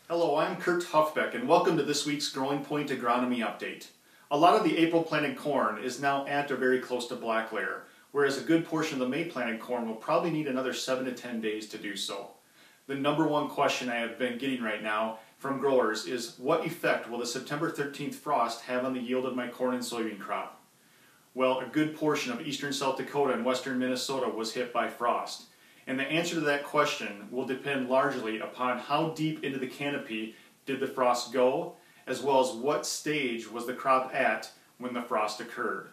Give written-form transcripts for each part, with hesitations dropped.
Hello, I'm Curt Hoffbeck and welcome to this week's Growing Point Agronomy Update. A lot of the April planted corn is now at or very close to black layer, whereas a good portion of the May planted corn will probably need another 7 to 10 days to do so. The number one question I have been getting right now from growers is, what effect will the September 13th frost have on the yield of my corn and soybean crop? Well, a good portion of eastern South Dakota and western Minnesota was hit by frost. And the answer to that question will depend largely upon how deep into the canopy did the frost go, as well as what stage was the crop at when the frost occurred.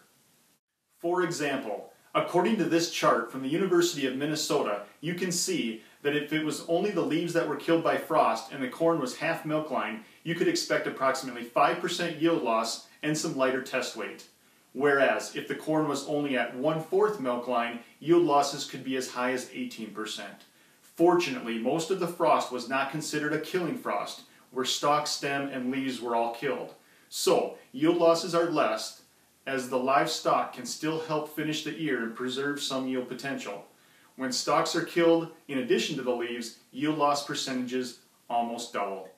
For example, according to this chart from the University of Minnesota, you can see that if it was only the leaves that were killed by frost and the corn was half milkline, you could expect approximately 5% yield loss and some lighter test weight. Whereas, if the corn was only at 1/4 milkline, yield losses could be as high as 18%. Fortunately, most of the frost was not considered a killing frost, where stalk, stem, and leaves were all killed. So, yield losses are less, as the live stalk can still help finish the ear and preserve some yield potential. When stalks are killed, in addition to the leaves, yield loss percentages almost double.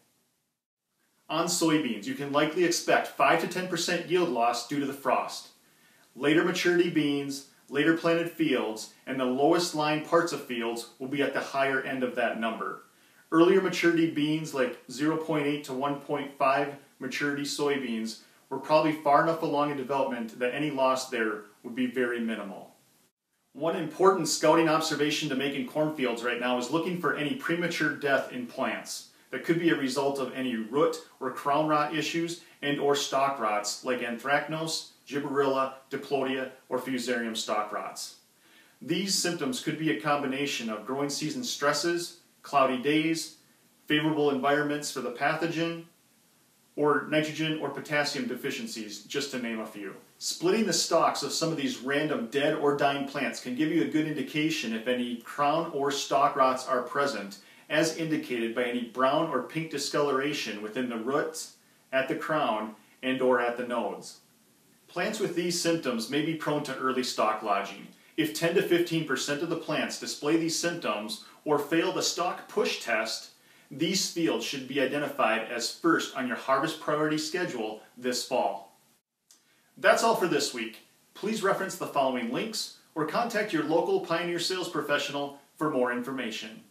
On soybeans, you can likely expect 5 to 10% yield loss due to the frost. Later maturity beans, later planted fields, and the lowest lying parts of fields will be at the higher end of that number. Earlier maturity beans like 0.8 to 1.5 maturity soybeans were probably far enough along in development that any loss there would be very minimal. One important scouting observation to make in cornfields right now is looking for any premature death in plants. That could be a result of any root or crown rot issues and or stalk rots like anthracnose, gibberella, diplodia, or fusarium stalk rots. These symptoms could be a combination of growing season stresses, cloudy days, favorable environments for the pathogen, or nitrogen or potassium deficiencies, just to name a few. Splitting the stalks of some of these random dead or dying plants can give you a good indication if any crown or stalk rots are present, as indicated by any brown or pink discoloration within the roots, at the crown, and or at the nodes. Plants with these symptoms may be prone to early stalk lodging. If 10 to 15% of the plants display these symptoms or fail the stalk push test, these fields should be identified as first on your harvest priority schedule this fall. That's all for this week. Please reference the following links or contact your local Pioneer sales professional for more information.